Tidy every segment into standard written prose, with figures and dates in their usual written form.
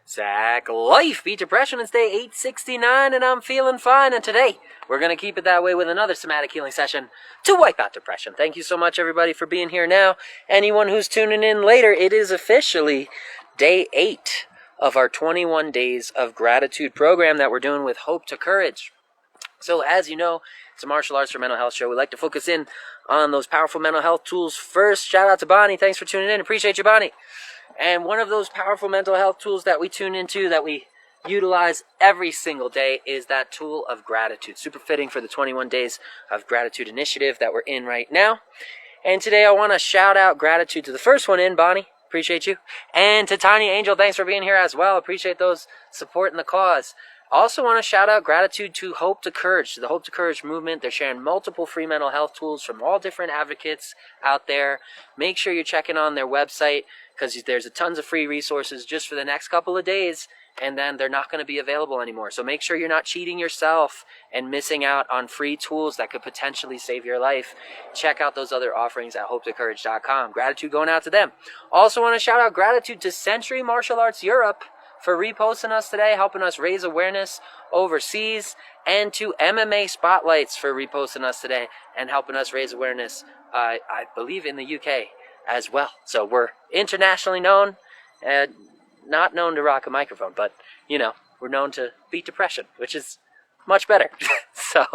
Zach Life beat depression. It's day 869 and I'm feeling fine. And today we're going to keep it that way with another somatic healing session to wipe out depression. Thank you so much, everybody, for being here now. Anyone who's tuning in later, it is officially day 8 of our 21 Days of Gratitude program that we're doing with Hope to Courage. So as you know, it's a martial arts for mental health show. We like to focus in on those powerful mental health tools first. Shout out to Bonnie. Thanks for tuning in. Appreciate you, Bonnie. And one of those powerful mental health tools that we tune into, that we utilize every single day, is that tool of gratitude. Super fitting for the 21 Days of Gratitude initiative that we're in right now. And today I want to shout out gratitude to the first one in, Bonnie. Appreciate you. And to Tiny Angel, thanks for being here as well. Appreciate those supporting the cause. Also want to shout out gratitude to Hope to Courage, to the Hope to Courage movement. They're sharing multiple free mental health tools from all different advocates out there. Make sure you're checking on their website, because there's tons of free resources just for the next couple of days, and then they're not going to be available anymore. So make sure you're not cheating yourself and missing out on free tools that could potentially save your life. Check out those other offerings at hopetocourage.com. Gratitude going out to them. Also want to shout out gratitude to Century Martial Arts Europe for reposting us today, helping us raise awareness overseas, and to MMA Spotlights for reposting us today and helping us raise awareness, I believe, in the UK as well. So we're internationally known, and not known to rock a microphone, but, you know, we're known to beat depression, which is much better. So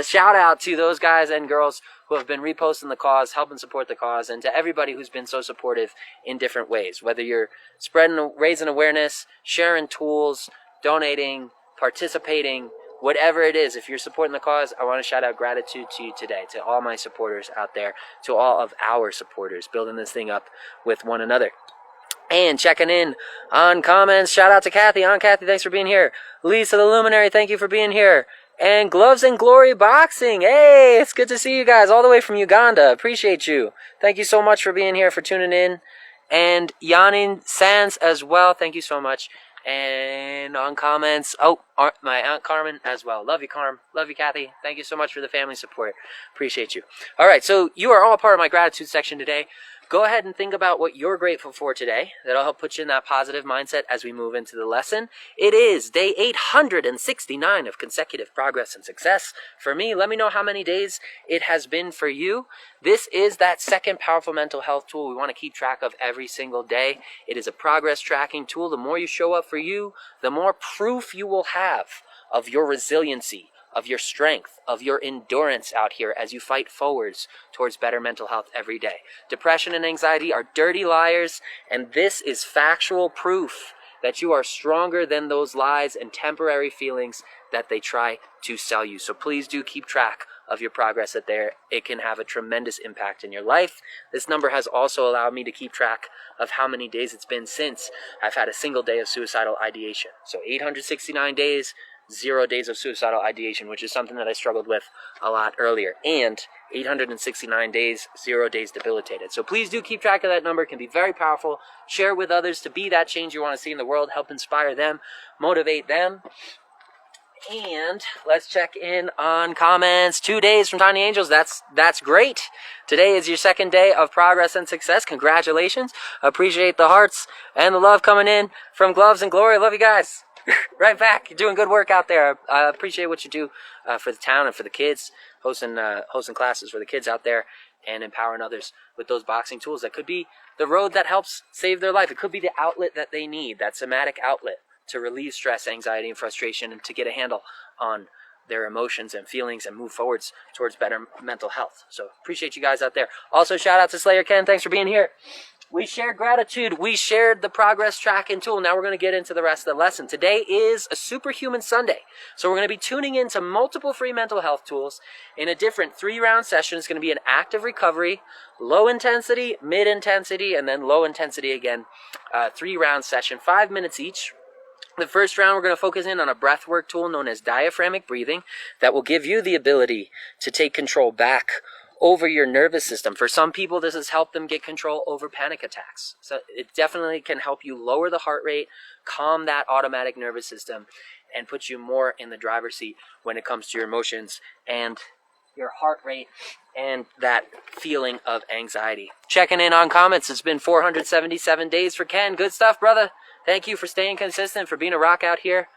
shout out to those guys and girls who have been reposting the cause, helping support the cause, and to everybody who's been so supportive in different ways, whether you're spreading, raising awareness, sharing tools, donating, participating, whatever it is. If you're supporting the cause, I want to shout out gratitude to you today, to all my supporters out there, to all of our supporters building this thing up with one another. And checking in on comments, shout out to Kathy. Kathy, thanks for being here. Lisa the Luminary, thank you for being here. And Gloves and Glory Boxing, hey, it's good to see you guys all the way from Uganda. Appreciate you. Thank you so much for being here, for tuning in. And Yanin Sands as well, thank you so much. And on comments, my Aunt Carmen as well. Love you, Carm. Love you, Kathy. Thank you so much for the family support. Appreciate you. All right, so you are all part of my gratitude section today. Go ahead and think about what you're grateful for today. That'll help put you in that positive mindset as we move into the lesson. It is day 869 of consecutive progress and success. For me, let me know how many days it has been for you. This is that second powerful mental health tool we want to keep track of every single day. It is a progress tracking tool. The more you show up for you, the more proof you will have of your resiliency, of your strength, of your endurance out here as you fight forwards towards better mental health every day. Depression and anxiety are dirty liars, and this is factual proof that you are stronger than those lies and temporary feelings that they try to sell you. So please do keep track of your progress out there. It can have a tremendous impact in your life. This number has also allowed me to keep track of how many days it's been since I've had a single day of suicidal ideation. So 869 days, 0 days of suicidal ideation, which is something that I struggled with a lot earlier. And 869 days, 0 days debilitated. So please do keep track of that number. It can be very powerful. Share it with others to be that change you want to see in the world. Help inspire them, motivate them. And let's check in on comments. 2 days from Tiny Angels. That's great. Today is your second day of progress and success. Congratulations. Appreciate the hearts and the love coming in from Gloves and Glory. Love you guys. Right back. You're doing good work out there. I appreciate what you do for the town and for the kids, hosting classes for the kids out there and empowering others with those boxing tools. That could be the road that helps save their life. It could be the outlet that they need, that somatic outlet to relieve stress, anxiety, and frustration, and to get a handle on their emotions and feelings and move forwards towards better mental health. So appreciate you guys out there. Also, shout out to Slayer Ken. Thanks for being here. We shared gratitude. We shared the progress tracking tool. Now we're going to get into the rest of the lesson. Today is a Superhuman Sunday. So we're going to be tuning into multiple free mental health tools in a different 3-round session. It's going to be an active recovery, low intensity, mid intensity, and then low intensity again. 3-round session, 5 minutes each. The first round, we're going to focus in on a breathwork tool known as diaphragmic breathing that will give you the ability to take control back over your nervous system. For some people, this has helped them get control over panic attacks. So it definitely can help you lower the heart rate, calm that automatic nervous system, and put you more in the driver's seat when it comes to your emotions and your heart rate, and that feeling of anxiety. Checking in on comments. It's been 477 days for Ken. Good stuff, brother. Thank you for staying consistent, for being a rock out here,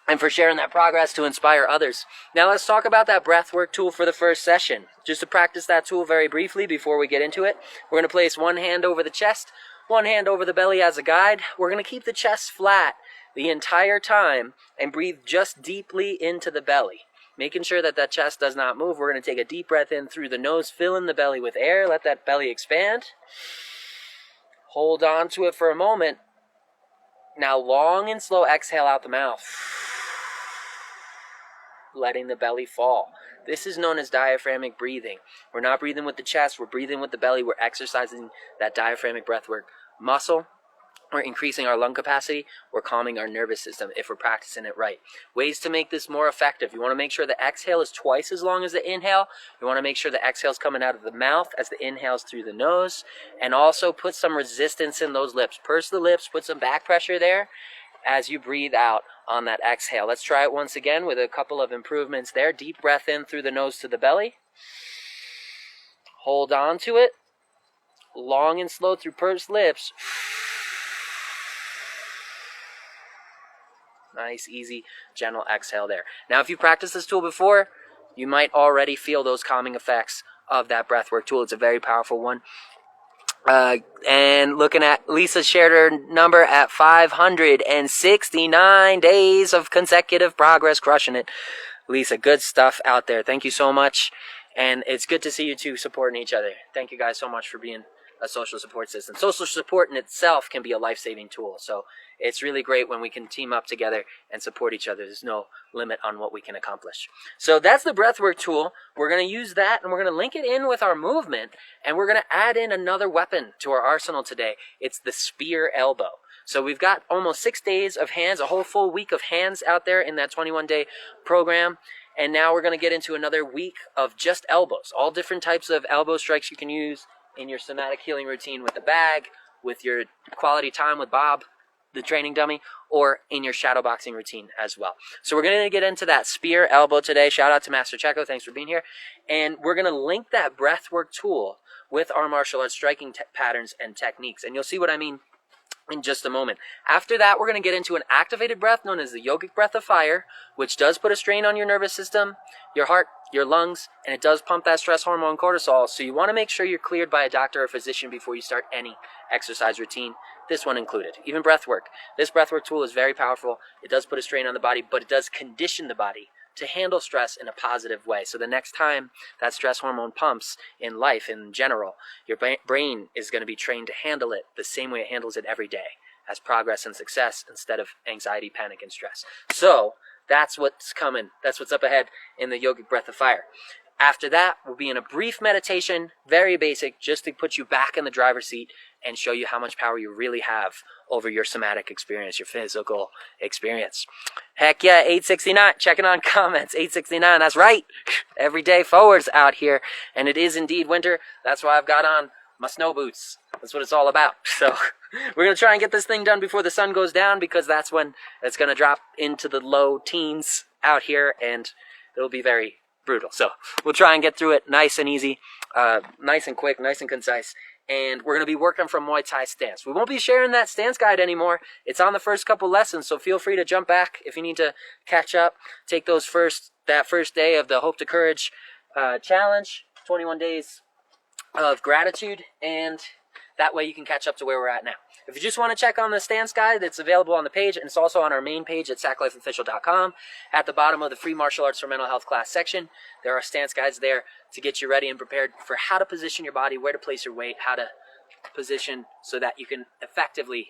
and for sharing that progress to inspire others. Now let's talk about that breathwork tool for the first session. Just to practice that tool very briefly before we get into it, we're going to place one hand over the chest, one hand over the belly as a guide. We're going to keep the chest flat the entire time and breathe just deeply into the belly, making sure that that chest does not move. We're going to take a deep breath in through the nose, fill in the belly with air, let that belly expand. Hold on to it for a moment. Now long and slow exhale out the mouth, letting the belly fall. This is known as diaphragmic breathing. We're not breathing with the chest, we're breathing with the belly. We're exercising that diaphragmic breathwork muscle. We're increasing our lung capacity. We're calming our nervous system if we're practicing it right. Ways to make this more effective. You want to make sure the exhale is twice as long as the inhale. You want to make sure the exhale is coming out of the mouth as the inhale's through the nose. And also put some resistance in those lips. Purse the lips, put some back pressure there as you breathe out on that exhale. Let's try it once again with a couple of improvements there. Deep breath in through the nose to the belly. Hold on to it. Long and slow through pursed lips. Nice, easy, gentle exhale there. Now, if you've practiced this tool before, you might already feel those calming effects of that breathwork tool. It's a very powerful one. And looking at Lisa shared her number at 569 days of consecutive progress, crushing it. Lisa, good stuff out there. Thank you so much. And it's good to see you two supporting each other. Thank you guys so much for being a social support system. Social support in itself can be a life-saving tool. So it's really great when we can team up together and support each other. There's no limit on what we can accomplish. So that's the breathwork tool. We're going to use that and we're going to link it in with our movement, and we're going to add in another weapon to our arsenal today. It's the spear elbow. So we've got almost 6 days of hands, a whole full week of hands out there in that 21-day program. And now we're going to get into another week of just elbows. All different types of elbow strikes you can use in your somatic healing routine with the bag, with your quality time with Bob, the training dummy, or in your shadow boxing routine as well. So we're going to get into that spear elbow today. Shout out to Master Checo. Thanks for being here. And we're going to link that breathwork tool with our martial arts striking patterns and techniques. And you'll see what I mean in just a moment. After that, we're going to get into an activated breath known as the yogic breath of fire, which does put a strain on your nervous system, your heart, your lungs, and it does pump that stress hormone cortisol. So you want to make sure you're cleared by a doctor or physician before you start any exercise routine, this one included. Even breath work. This breath work tool is very powerful. It does put a strain on the body, but it does condition the body to handle stress in a positive way. So the next time that stress hormone pumps in life in general, your brain is going to be trained to handle it the same way it handles it every day, as progress and success instead of anxiety, panic, and stress. So that's what's coming. That's what's up ahead in the yogic breath of fire. After that, we'll be in a brief meditation, very basic, just to put you back in the driver's seat and show you how much power you really have over your somatic experience, your physical experience. Heck yeah, 869, checking on comments, 869, that's right. Every day forwards out here, and it is indeed winter. That's why I've got on my snow boots. That's what it's all about. So we're going to try and get this thing done before the sun goes down, because that's when it's going to drop into the low teens out here, and it'll be very brutal. So we'll try and get through it nice and easy, nice and quick, nice and concise. And we're going to be working from Muay Thai stance. We won't be sharing that stance guide anymore. It's on the first couple lessons, so feel free to jump back if you need to catch up. Take that first day of the Hope to Courage challenge, 21 days of gratitude, and that way you can catch up to where we're at now. If you just want to check on the stance guide, it's available on the page, and it's also on our main page at saclifeofficial.com. At the bottom of the free martial arts for mental health class section, there are stance guides there to get you ready and prepared for how to position your body, where to place your weight, how to position so that you can effectively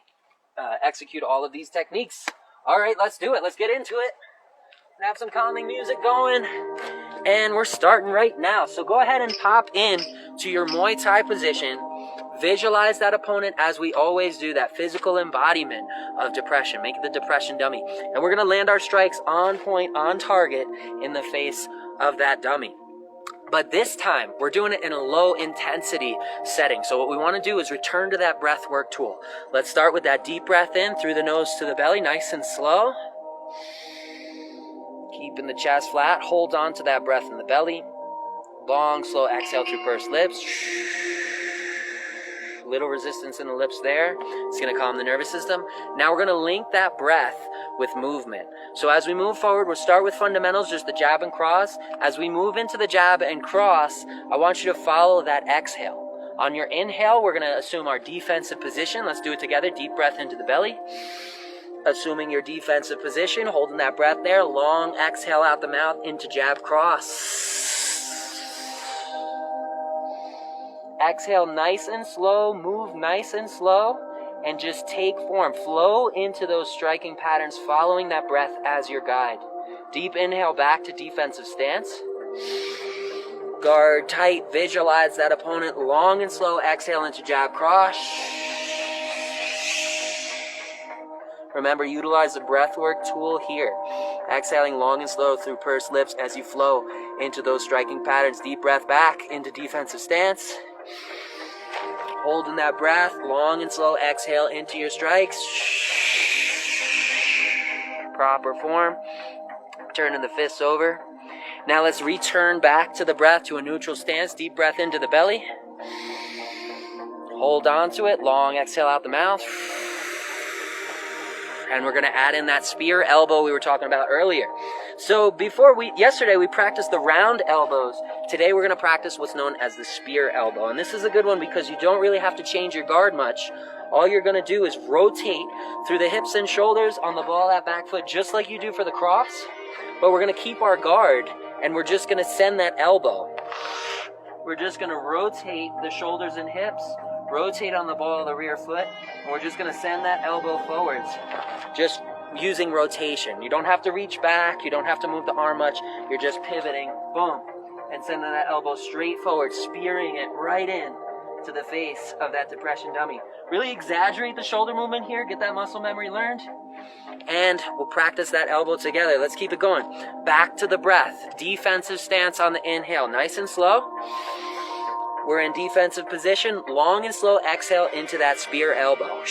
execute all of these techniques. All right, let's do it. Let's get into it. Have some calming music going, and we're starting right now. So go ahead and pop in to your Muay Thai position. Visualize that opponent as we always do, that physical embodiment of depression. Make it the depression dummy. And we're going to land our strikes on point, on target, in the face of that dummy. But this time, we're doing it in a low intensity setting. So what we want to do is return to that breath work tool. Let's start with that deep breath in through the nose to the belly, nice and slow. Keep Keeping the chest flat. Hold on to that breath in the belly. Long, slow exhale through pursed lips. Little resistance in the lips there. It's going to calm the nervous system. Now we're going to link that breath with movement. So as we move forward, we'll start with fundamentals, just the jab and cross. As we move into the jab and cross, I want you to follow that exhale. On your inhale, we're going to assume our defensive position. Let's do it together. Deep breath into the belly. Assuming your defensive position, holding that breath there. Long exhale out the mouth into jab cross. Exhale nice and slow, move nice and slow, and just take form. Flow into those striking patterns, following that breath as your guide. Deep inhale back to defensive stance. Guard tight, visualize that opponent. Long and slow exhale into jab cross. Remember, utilize the breathwork tool here. Exhaling long and slow through pursed lips as you flow into those striking patterns. Deep breath back into defensive stance. Holding that breath, long and slow exhale into your strikes. Proper form. Turning the fists over. Now let's return back to the breath to a neutral stance. Deep breath into the belly. Hold on to it. Long exhale out the mouth. And we're going to add in that spear elbow we were talking about earlier. So yesterday we practiced the round elbows. Today we're going to practice what's known as the spear elbow. And this is a good one because you don't really have to change your guard much. All you're going to do is rotate through the hips and shoulders on the ball of that back foot, just like you do for the cross. But we're going to keep our guard, and we're just going to send that elbow. We're just going to rotate the shoulders and hips, rotate on the ball of the rear foot, and we're just going to send that elbow forwards. Just using rotation. You don't have to reach back. You don't have to move the arm much. You're just pivoting, boom, and sending that elbow straight forward, spearing it right in to the face of that depression dummy. Really exaggerate the shoulder movement here. Get that muscle memory learned. And we'll practice that elbow together. Let's keep it going. Back to the breath. Defensive stance on the inhale. Nice and slow. We're in defensive position. Long and slow exhale into that spear elbow.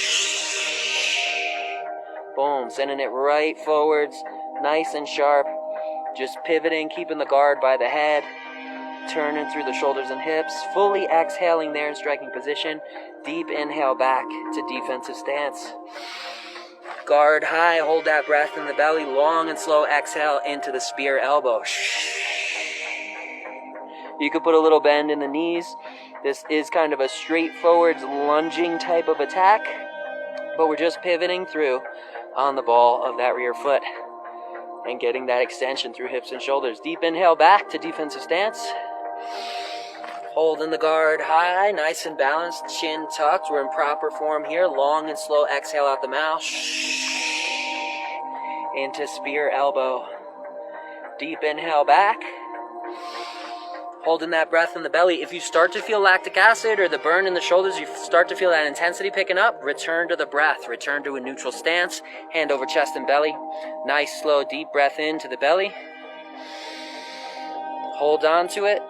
Boom. Sending it right forwards. Nice and sharp. Just pivoting, keeping the guard by the head. Turning through the shoulders and hips. Fully exhaling there in striking position. Deep inhale back to defensive stance. Guard high, hold that breath in the belly. Long and slow exhale into the spear elbow. You could put a little bend in the knees. This is kind of a straightforward lunging type of attack, but we're just pivoting through on the ball of that rear foot and getting that extension through hips and shoulders. Deep inhale back to defensive stance. Holding the guard high, nice and balanced, chin tucked. We're in proper form here. Long and slow exhale out the mouth. Into spear elbow. Deep inhale back. Holding that breath in the belly. If you start to feel lactic acid or the burn in the shoulders, you start to feel that intensity picking up, return to the breath. Return to a neutral stance. Hand over chest and belly. Nice, slow, deep breath into the belly. Hold on to it.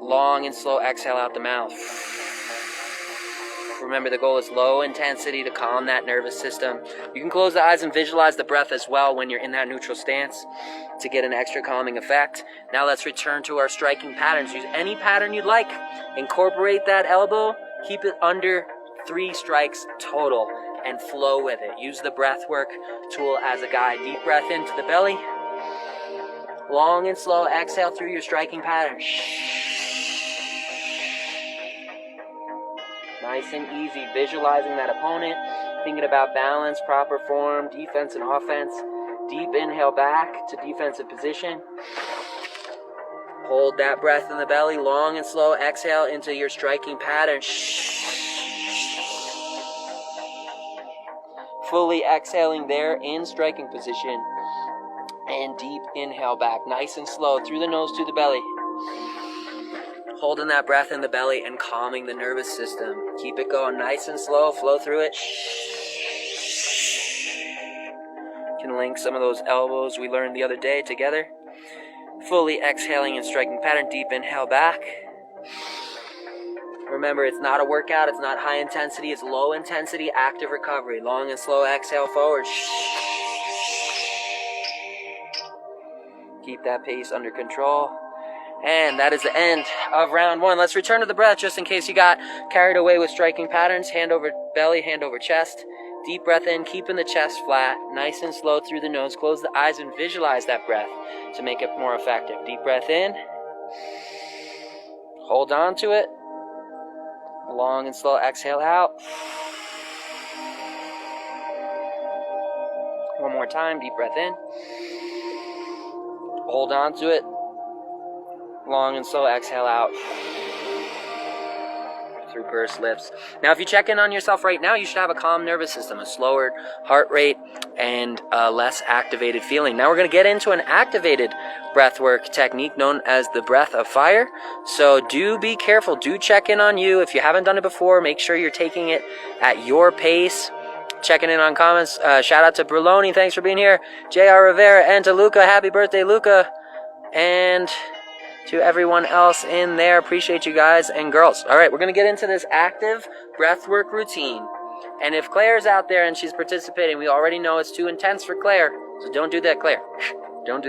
Long and slow exhale out the mouth. Remember, the goal is low intensity to calm that nervous system. You can close the eyes and visualize the breath as well when you're in that neutral stance to get an extra calming effect. Now let's return to our striking patterns. Use any pattern you'd like. Incorporate that elbow. Keep it under 3 strikes total and flow with it. Use the breathwork tool as a guide. Deep breath into the belly. Long and slow exhale through your striking pattern. Nice and easy, visualizing that opponent, thinking about balance, proper form, defense and offense. Deep inhale back to defensive position. Hold that breath in the belly, long and slow exhale into your striking pattern. Fully exhaling there in striking position. And deep inhale back, nice and slow, through the nose to the belly. Holding that breath in the belly and calming the nervous system. Keep it going nice and slow. Flow through it. You can link some of those elbows we learned the other day together. Fully exhaling and striking pattern. Deep inhale back. Remember, it's not a workout. It's not high intensity. It's low intensity, active recovery. Long and slow exhale forward. Keep that pace under control. And that is the end of round 1. Let's return to the breath just in case you got carried away with striking patterns. Hand over belly, hand over chest. Deep breath in, keeping the chest flat, nice and slow through the nose. Close the eyes and visualize that breath to make it more effective. Deep breath in. Hold on to it. Long and slow exhale out. One more time, deep breath in. Hold on to it. Long and slow exhale out through pursed lips. Now, if you check in on yourself right now, you should have a calm nervous system, a slower heart rate, and a less activated feeling. Now we're going to get into an activated breathwork technique known as the breath of fire. So do be careful. Do check in on you. If you haven't done it before, make sure you're taking it at your pace. Checking in on comments. Shout out to Bruloni. Thanks for being here. J.R. Rivera and to Luca. Happy birthday, Luca. And to everyone else in there. Appreciate you guys and girls. All right, we're going to get into this active breathwork routine. And if Claire's out there and she's participating, we already know it's too intense for Claire. So don't do that, Claire.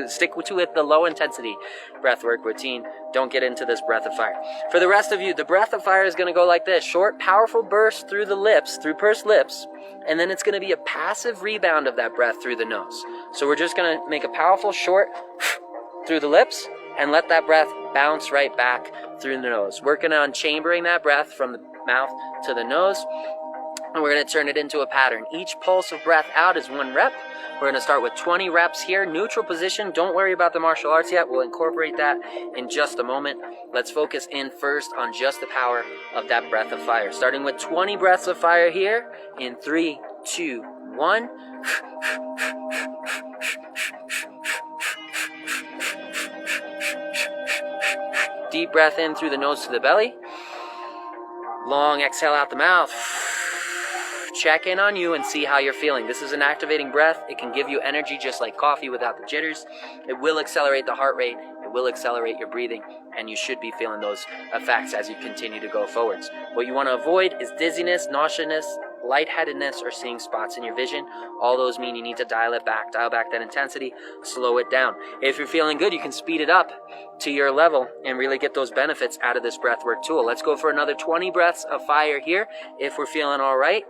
Stick to it, the low intensity breathwork routine. Don't get into this breath of fire. For the rest of you, the breath of fire is going to go like this. Short, powerful burst through the lips, through pursed lips. And then it's going to be a passive rebound of that breath through the nose. So we're just going to make a powerful short through the lips and let that breath bounce right back through the nose. Working on chambering that breath from the mouth to the nose. And we're going to turn it into a pattern. Each pulse of breath out is 1 rep. We're going to start with 20 reps here. Neutral position. Don't worry about the martial arts yet. We'll incorporate that in just a moment. Let's focus in first on just the power of that breath of fire. Starting with 20 breaths of fire here in 3, 2, 1. Deep breath in through the nose to the belly. Long exhale out the mouth. Check in on you and see how you're feeling. This is an activating breath. It can give you energy just like coffee without the jitters. It will accelerate the heart rate. It will accelerate your breathing. And you should be feeling those effects as you continue to go forwards. What you want to avoid is dizziness, nauseousness, lightheadedness, or seeing spots in your vision. All those mean you need to dial back that intensity, slow it down. If you're feeling good, you can speed it up to your level and really get those benefits out of this breathwork tool. Let's go for another 20 breaths of fire here if we're feeling all right.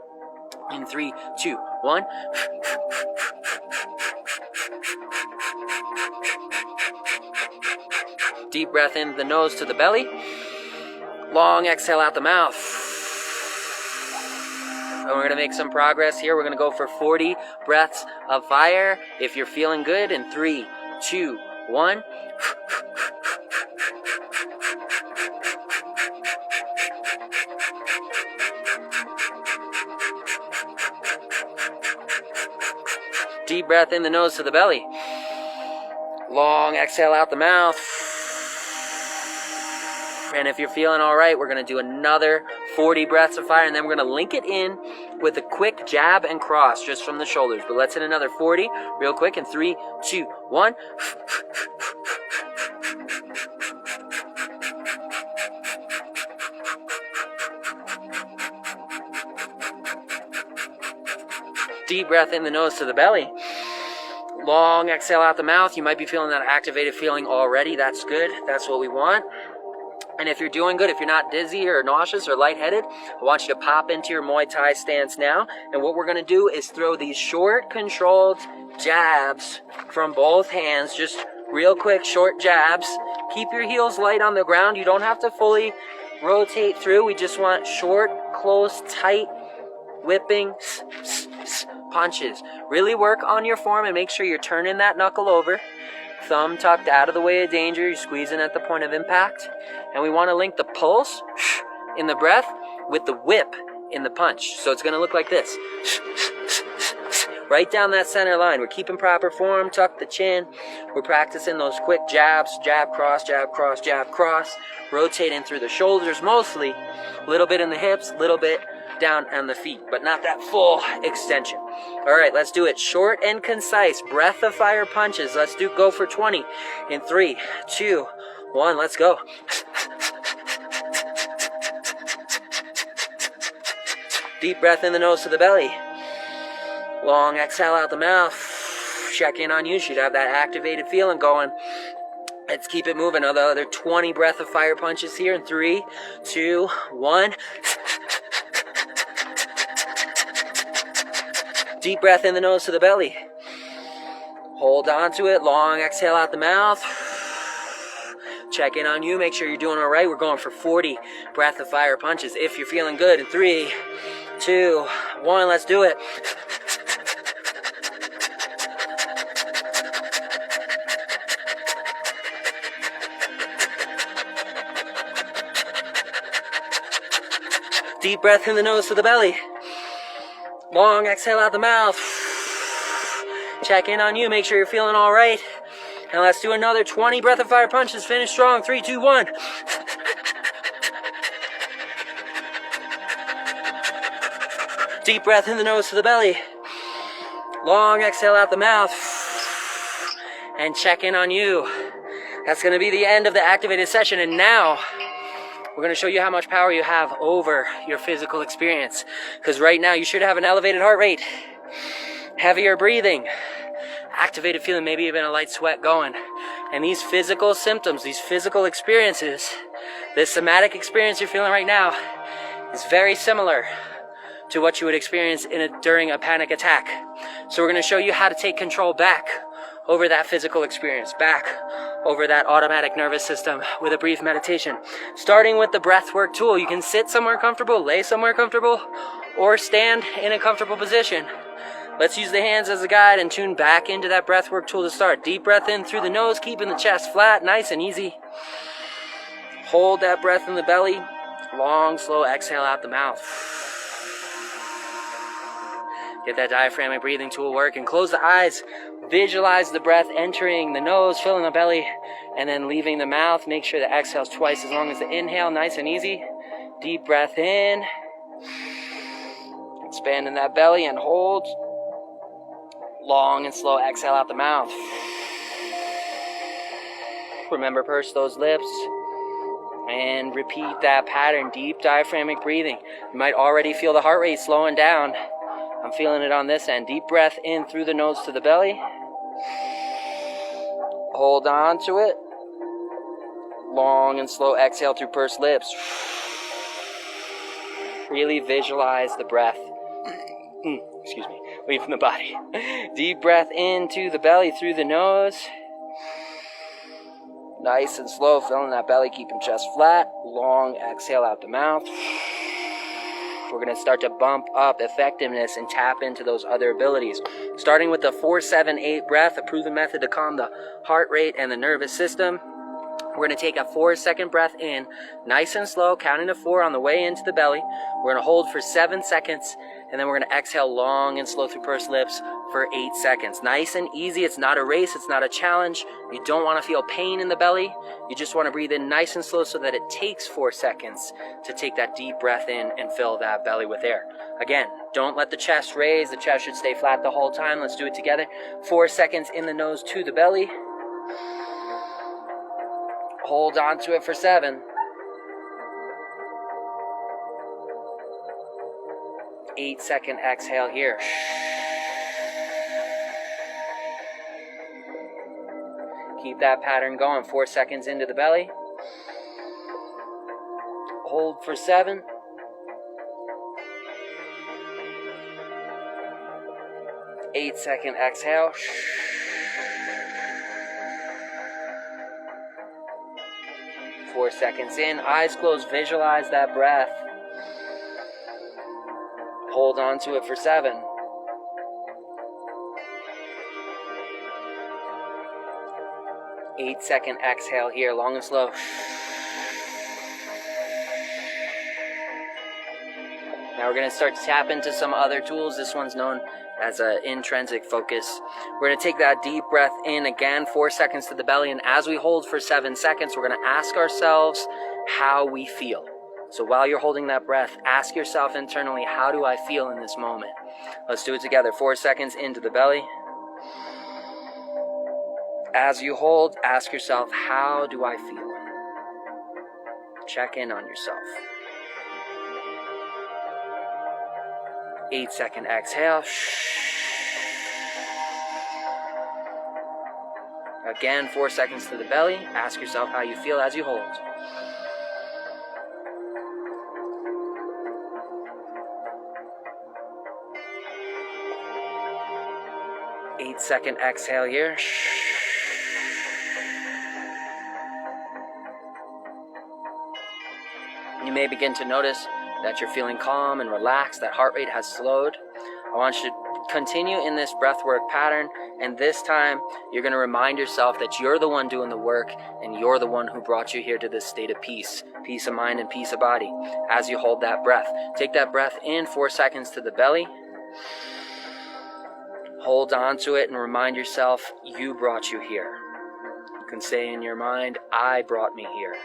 In 3, 2, 1. Deep breath in the nose to the belly. Long exhale out the mouth. And we're going to make some progress here. We're going to go for 40 breaths of fire. If you're feeling good, in 3, 2, 1. Deep breath in the nose to the belly. Long exhale out the mouth. And if you're feeling all right, we're going to do another 40 breaths of fire, and then we're going to link it in with a quick jab and cross just from the shoulders. But let's hit another 40 real quick in 3, 2, 1. Deep breath in the nose to the belly. Long exhale out the mouth. You might be feeling that activated feeling already. That's good. That's what we want. And if you're doing good, if you're not dizzy or nauseous or lightheaded, I want you to pop into your Muay Thai stance now. And what we're going to do is throw these short, controlled jabs from both hands. Just real quick, short jabs. Keep your heels light on the ground. You don't have to fully rotate through. We just want short, close, tight, whipping punches. Really work on your form and make sure you're turning that knuckle over. Thumb tucked out of the way of danger. You're squeezing at the point of impact. And we want to link the pulse in the breath with the whip in the punch. So it's going to look like this. Right down that center line. We're keeping proper form. Tuck the chin. We're practicing those quick jabs. Jab, cross, jab, cross, jab, cross. Rotating through the shoulders mostly. A little bit in the hips. A little bit down on the feet, but not that full extension. All right, let's do it. Short and concise breath of fire punches. Let's go for 20 in 3, 2, 1. Let's go. Deep breath in the nose to the belly. Long exhale out the mouth. Check in on you. Should have that activated feeling going. Let's keep it moving. Another 20 breath of fire punches here in 3, 2, 1. Deep breath in the nose to the belly. Hold on to it. Long exhale out the mouth. Check in on you. Make sure you're doing all right. We're going for 40 breath of fire punches. If you're feeling good in 3, 2, 1, let's do it. Deep breath in the nose to the belly. Long exhale out the mouth. Check in on you. Make sure you're feeling all right. And let's do another 20 breath of fire punches. Finish strong. 3, 2, 1. Deep breath in the nose to the belly. Long exhale out the mouth. And check in on you. That's going to be the end of the activated session. And now we're going to show you how much power you have over your physical experience. Because right now you should have an elevated heart rate, heavier breathing, activated feeling, maybe even a light sweat going. And these physical symptoms, these physical experiences, this somatic experience you're feeling right now is very similar to what you would experience during a panic attack. So we're going to show you how to take control back over that physical experience, back over that automatic nervous system with a brief meditation. Starting with the breathwork tool. You can sit somewhere comfortable, lay somewhere comfortable, or stand in a comfortable position. Let's use the hands as a guide and tune back into that breathwork tool to start. Deep breath in through the nose, keeping the chest flat, nice and easy. Hold that breath in the belly. Long, slow exhale out the mouth. Get that diaphragmatic breathing tool working. Close the eyes. Visualize the breath entering the nose, filling the belly, and then leaving the mouth. Make sure the exhale is twice as long as the inhale, nice and easy. Deep breath in. Expanding that belly and hold. Long and slow exhale out the mouth. Remember, purse those lips. And repeat that pattern. Deep diaphragmatic breathing. You might already feel the heart rate slowing down. I'm feeling it on this end. Deep breath in through the nose to the belly. Hold on to it. Long and slow exhale through pursed lips. Really visualize the breath. Excuse me. Leaving the body. Deep breath into the belly through the nose. Nice and slow, filling that belly, keeping chest flat. Long exhale out the mouth. We're going to start to bump up effectiveness and tap into those other abilities. Starting with the 4-7-8 breath, a proven method to calm the heart rate and the nervous system. We're going to take a 4-second breath in, nice and slow, counting to 4 on the way into the belly. We're going to hold for 7 seconds, and then we're going to exhale long and slow through pursed lips for 8 seconds. Nice and easy. It's not a race. It's not a challenge. You don't want to feel pain in the belly. You just want to breathe in nice and slow so that it takes 4 seconds to take that deep breath in and fill that belly with air. Again, don't let the chest raise. The chest should stay flat the whole time. Let's do it together. 4 seconds in the nose to the belly. Hold on to it for 7. 8-second exhale here. Keep that pattern going. 4 seconds into the belly. Hold for 7. 8-second exhale. 4 seconds in, eyes closed, visualize that breath. Hold on to it for 7. 8-second exhale here, long and slow. Now we're going to start to tap into some other tools. This one's known as an intrinsic focus. We're going to take that deep breath in again, 4 seconds to the belly, and as we hold for 7 seconds, we're going to ask ourselves how we feel. So while you're holding that breath, ask yourself internally, how do I feel in this moment? Let's do it together. 4 seconds into the belly. As you hold, ask yourself, how do I feel? Check in on yourself. 8-second exhale. Again, 4 seconds to the belly. Ask yourself how you feel as you hold. 8-second exhale here. You may begin to notice that you're feeling calm and relaxed, that heart rate has slowed. I want you to continue in this breathwork pattern, and this time you're going to remind yourself that you're the one doing the work and you're the one who brought you here to this state of peace of mind and peace of body. As you hold that breath, take that breath in 4 seconds to the belly. Hold on to it and remind yourself you brought you here. You can say in your mind, I brought me here.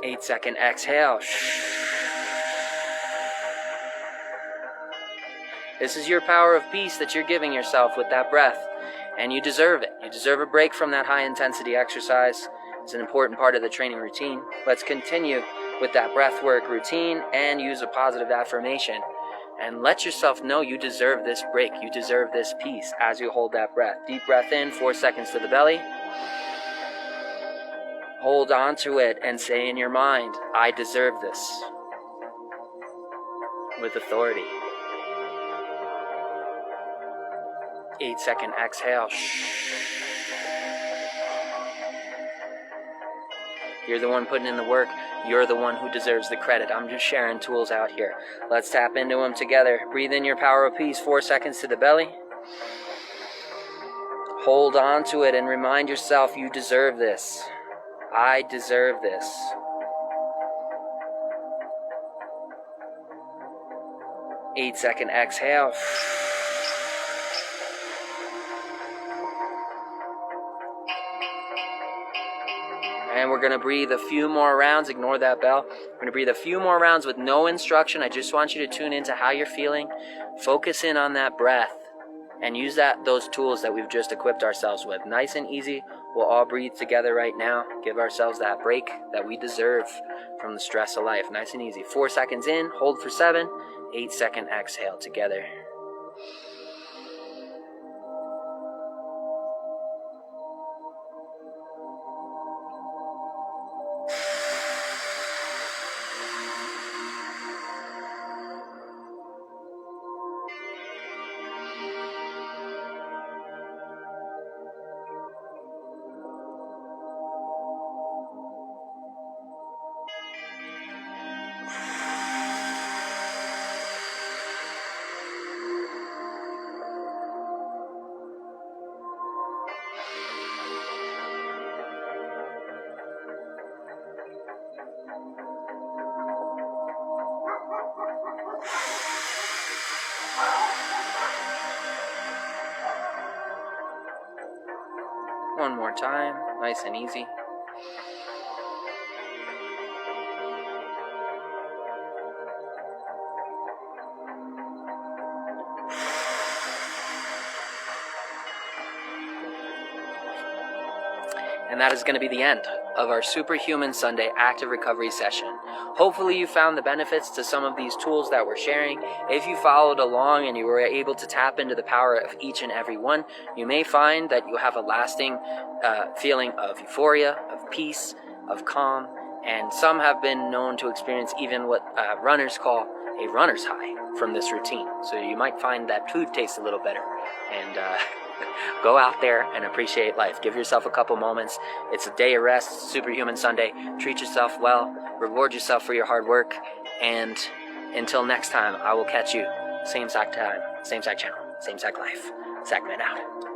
8-second exhale. This is your power of peace that you're giving yourself with that breath, and you deserve it. You deserve a break from that high intensity exercise. It's an important part of the training routine. Let's continue with that breath work routine and use a positive affirmation. And let yourself know you deserve this break. You deserve this peace as you hold that breath. Deep breath in, 4 seconds to the belly. Hold on to it and say in your mind, I deserve this. With authority. 8-second exhale. You're the one putting in the work. You're the one who deserves the credit. I'm just sharing tools out here. Let's tap into them together. Breathe in your power of peace. 4 seconds to the belly. Hold on to it and remind yourself you deserve this. I deserve this. 8-second exhale. And we're going to breathe a few more rounds. Ignore that bell. We're going to breathe a few more rounds with no instruction. I just want you to tune into how you're feeling. Focus in on that breath. And use those tools that we've just equipped ourselves with. Nice and easy. We'll all breathe together right now. Give ourselves that break that we deserve from the stress of life. Nice and easy. 4 seconds in. Hold for 7. 8-second exhale together. One more time, nice and easy. And that is going to be the end of our Superhuman Sunday active recovery session. Hopefully you found the benefits to some of these tools that we're sharing. If you followed along and you were able to tap into the power of each and every one, you may find that you have a lasting feeling of euphoria, of peace, of calm, and some have been known to experience even what runners call a runner's high from this routine. So you might find that food tastes a little better. And go out there and appreciate life. Give yourself a couple moments. It's a day of rest, Superhuman Sunday. Treat yourself well. Reward yourself for your hard work. And until next time, I will catch you. Same exact time, same exact channel, same exact life. Zachman out.